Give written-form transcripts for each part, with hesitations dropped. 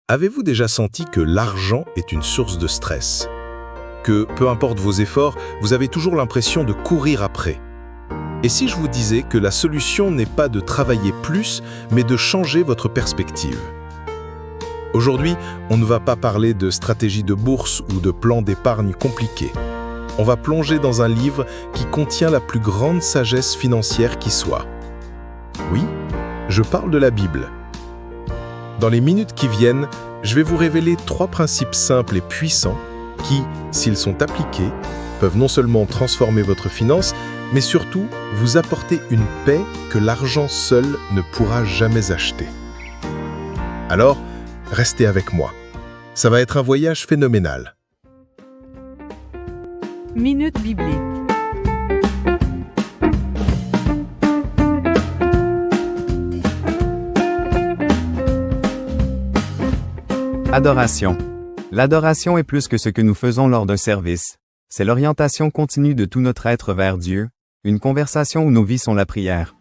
Avez-vous déjà senti que l'argent est une source de stress? Que, peu importe vos efforts, vous avez toujours l'impression de courir après? Et si je vous disais que la solution n'est pas de travailler plus, mais de changer votre perspective? Aujourd'hui, on ne va pas parler de stratégie de bourse ou de plan d'épargne compliqué. On va plonger dans un livre qui contient la plus grande sagesse financière qui soit. Oui, je parle de la Bible. Dans les minutes qui viennent, je vais vous révéler 3 principes simples et puissants qui, s'ils sont appliqués, peuvent non seulement transformer votre finance, mais surtout vous apporter une paix que l'argent seul ne pourra jamais acheter. Alors, restez avec moi. Ça va être un voyage phénoménal. Minute biblique. Adoration. L'adoration est plus que ce que nous faisons lors d'un service. C'est l'orientation continue de tout notre être vers Dieu, une conversation où nos vies sont la prière.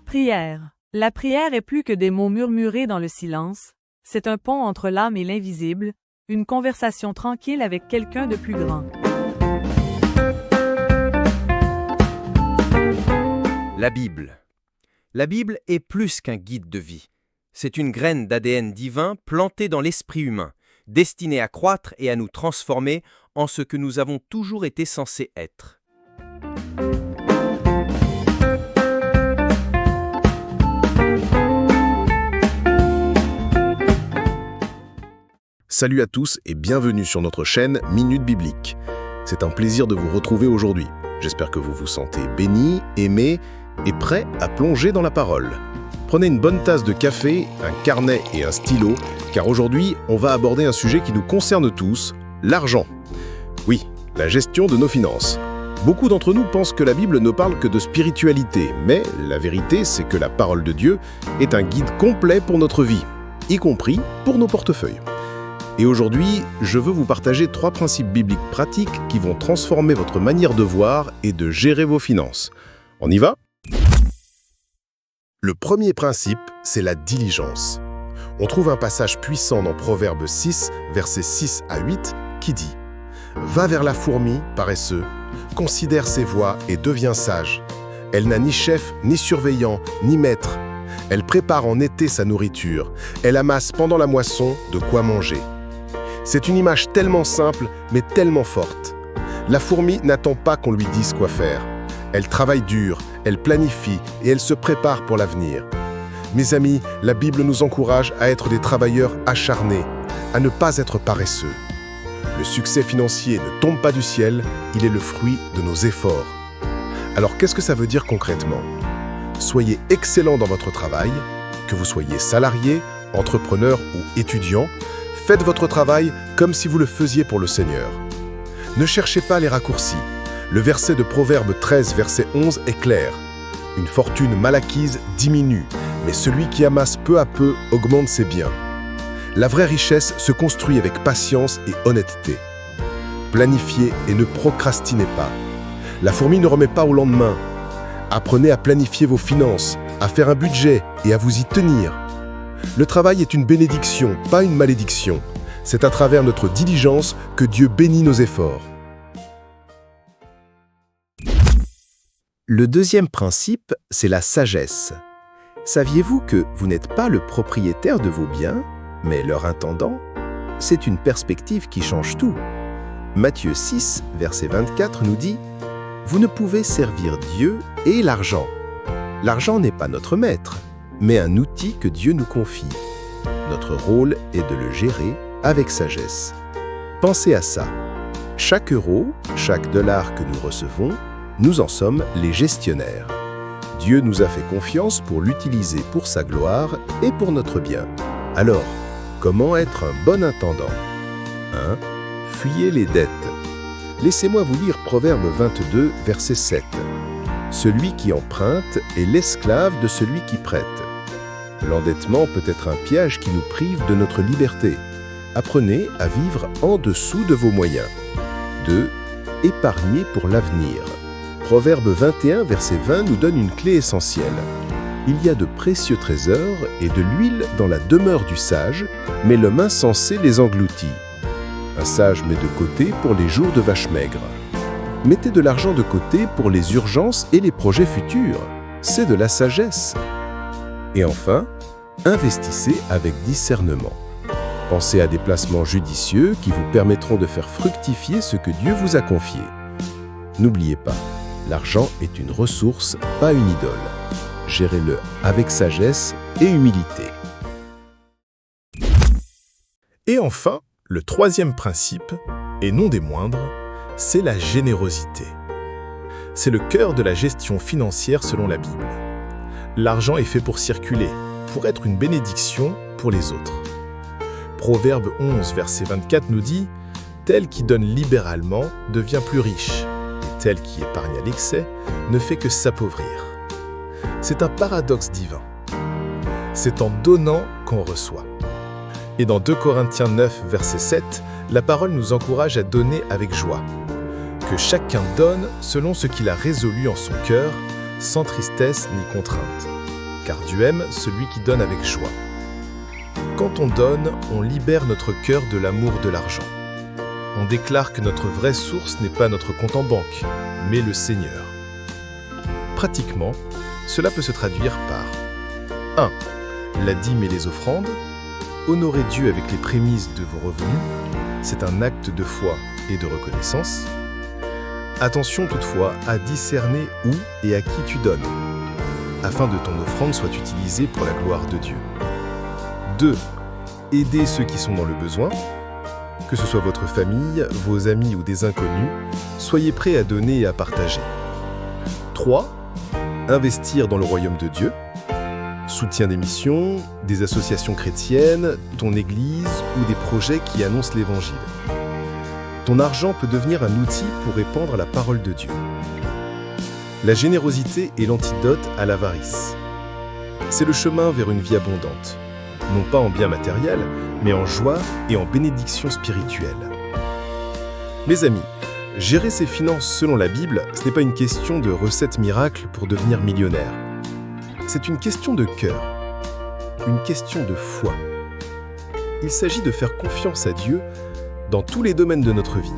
Prière. La prière est plus que des mots murmurés dans le silence. C'est un pont entre l'âme et l'invisible, une conversation tranquille avec quelqu'un de plus grand. La Bible. La Bible est plus qu'un guide de vie. C'est une graine d'ADN divin plantée dans l'esprit humain, destinée à croître et à nous transformer en ce que nous avons toujours été censés être. Salut à tous et bienvenue sur notre chaîne Minute Biblique. C'est un plaisir de vous retrouver aujourd'hui. J'espère que vous vous sentez bénis, aimés et prêts à plonger dans la parole. Prenez une bonne tasse de café, un carnet et un stylo, car aujourd'hui, on va aborder un sujet qui nous concerne tous, l'argent. Oui, la gestion de nos finances. Beaucoup d'entre nous pensent que la Bible ne parle que de spiritualité, mais la vérité, c'est que la parole de Dieu est un guide complet pour notre vie, y compris pour nos portefeuilles. Et aujourd'hui, je veux vous partager 3 principes bibliques pratiques qui vont transformer votre manière de voir et de gérer vos finances. On y va ? Le premier principe, c'est la diligence. On trouve un passage puissant dans Proverbe 6, versets 6 à 8, qui dit « Va vers la fourmi, paresseux, considère ses voies et deviens sage. Elle n'a ni chef, ni surveillant, ni maître. Elle prépare en été sa nourriture. Elle amasse pendant la moisson de quoi manger. » C'est une image tellement simple, mais tellement forte. La fourmi n'attend pas qu'on lui dise quoi faire. Elle travaille dur, elle planifie et elle se prépare pour l'avenir. Mes amis, la Bible nous encourage à être des travailleurs acharnés, à ne pas être paresseux. Le succès financier ne tombe pas du ciel, il est le fruit de nos efforts. Alors qu'est-ce que ça veut dire concrètement? Soyez excellent dans votre travail, que vous soyez salarié, entrepreneur ou étudiant, faites votre travail comme si vous le faisiez pour le Seigneur. Ne cherchez pas les raccourcis. Le verset de Proverbe 13, verset 11 est clair. Une fortune mal acquise diminue, mais celui qui amasse peu à peu augmente ses biens. La vraie richesse se construit avec patience et honnêteté. Planifiez et ne procrastinez pas. La fourmi ne remet pas au lendemain. Apprenez à planifier vos finances, à faire un budget et à vous y tenir. Le travail est une bénédiction, pas une malédiction. C'est à travers notre diligence que Dieu bénit nos efforts. Le deuxième principe, c'est la sagesse. Saviez-vous que vous n'êtes pas le propriétaire de vos biens, mais leur intendant? C'est une perspective qui change tout. Matthieu 6, verset 24 nous dit « Vous ne pouvez servir Dieu et l'argent. L'argent n'est pas notre maître, mais un outil que Dieu nous confie. Notre rôle est de le gérer avec sagesse. » Pensez à ça. Chaque euro, chaque dollar que nous recevons, nous en sommes les gestionnaires. Dieu nous a fait confiance pour l'utiliser pour sa gloire et pour notre bien. Alors, comment être un bon intendant? 1. Fuyez les dettes. Laissez-moi vous lire Proverbe 22, verset 7. Celui qui emprunte est l'esclave de celui qui prête. L'endettement peut être un piège qui nous prive de notre liberté. Apprenez à vivre en dessous de vos moyens. 2. Épargnez pour l'avenir. Proverbe 21, verset 20 nous donne une clé essentielle. Il y a de précieux trésors et de l'huile dans la demeure du sage, mais l'homme insensé les engloutit. Un sage met de côté pour les jours de vache maigre. Mettez de l'argent de côté pour les urgences et les projets futurs. C'est de la sagesse. Et enfin, investissez avec discernement. Pensez à des placements judicieux qui vous permettront de faire fructifier ce que Dieu vous a confié. N'oubliez pas, l'argent est une ressource, pas une idole. Gérez-le avec sagesse et humilité. Et enfin, le troisième principe, et non des moindres, c'est la générosité. C'est le cœur de la gestion financière selon la Bible. L'argent est fait pour circuler, pour être une bénédiction pour les autres. Proverbe 11, verset 24 nous dit « Tel qui donne libéralement devient plus riche, et tel qui épargne à l'excès ne fait que s'appauvrir. » C'est un paradoxe divin. C'est en donnant qu'on reçoit. Et dans 2 Corinthiens 9, verset 7, la parole nous encourage à donner avec joie. Que chacun donne selon ce qu'il a résolu en son cœur, sans tristesse ni contrainte. Car Dieu aime celui qui donne avec joie. Quand on donne, on libère notre cœur de l'amour de l'argent. On déclare que notre vraie source n'est pas notre compte en banque, mais le Seigneur. Pratiquement, cela peut se traduire par 1. La dîme et les offrandes. Honorer Dieu avec les prémices de vos revenus, c'est un acte de foi et de reconnaissance. Attention toutefois à discerner où et à qui tu donnes, afin que ton offrande soit utilisée pour la gloire de Dieu. 2. Aider ceux qui sont dans le besoin. Que ce soit votre famille, vos amis ou des inconnus, soyez prêts à donner et à partager. 3. Investir dans le royaume de Dieu. Soutien des missions, des associations chrétiennes, ton église ou des projets qui annoncent l'évangile. Ton argent peut devenir un outil pour répandre la parole de Dieu. La générosité est l'antidote à l'avarice. C'est le chemin vers une vie abondante, non pas en biens matériels, mais en joie et en bénédiction spirituelle. Mes amis, gérer ses finances selon la Bible, ce n'est pas une question de recette miracle pour devenir millionnaire. C'est une question de cœur, une question de foi. Il s'agit de faire confiance à Dieu dans tous les domaines de notre vie,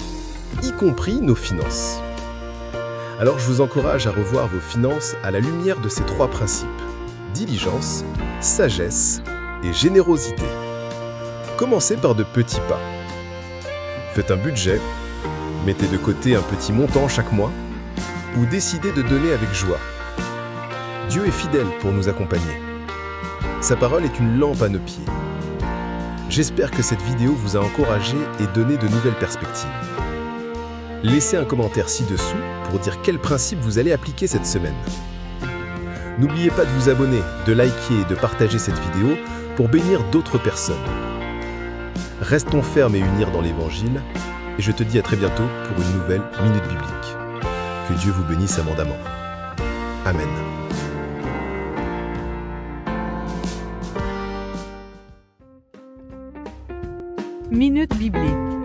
y compris nos finances. Alors je vous encourage à revoir vos finances à la lumière de ces 3 principes: diligence, sagesse et générosité. Commencez par de petits pas. Faites un budget, mettez de côté un petit montant chaque mois, ou décidez de donner avec joie. Dieu est fidèle pour nous accompagner. Sa parole est une lampe à nos pieds. J'espère que cette vidéo vous a encouragé et donné de nouvelles perspectives. Laissez un commentaire ci-dessous pour dire quel principe vous allez appliquer cette semaine. N'oubliez pas de vous abonner, de liker et de partager cette vidéo pour bénir d'autres personnes. Restons fermes et unis dans l'Évangile, et je te dis à très bientôt pour une nouvelle Minute Biblique. Que Dieu vous bénisse abondamment. Amen. Minute biblique.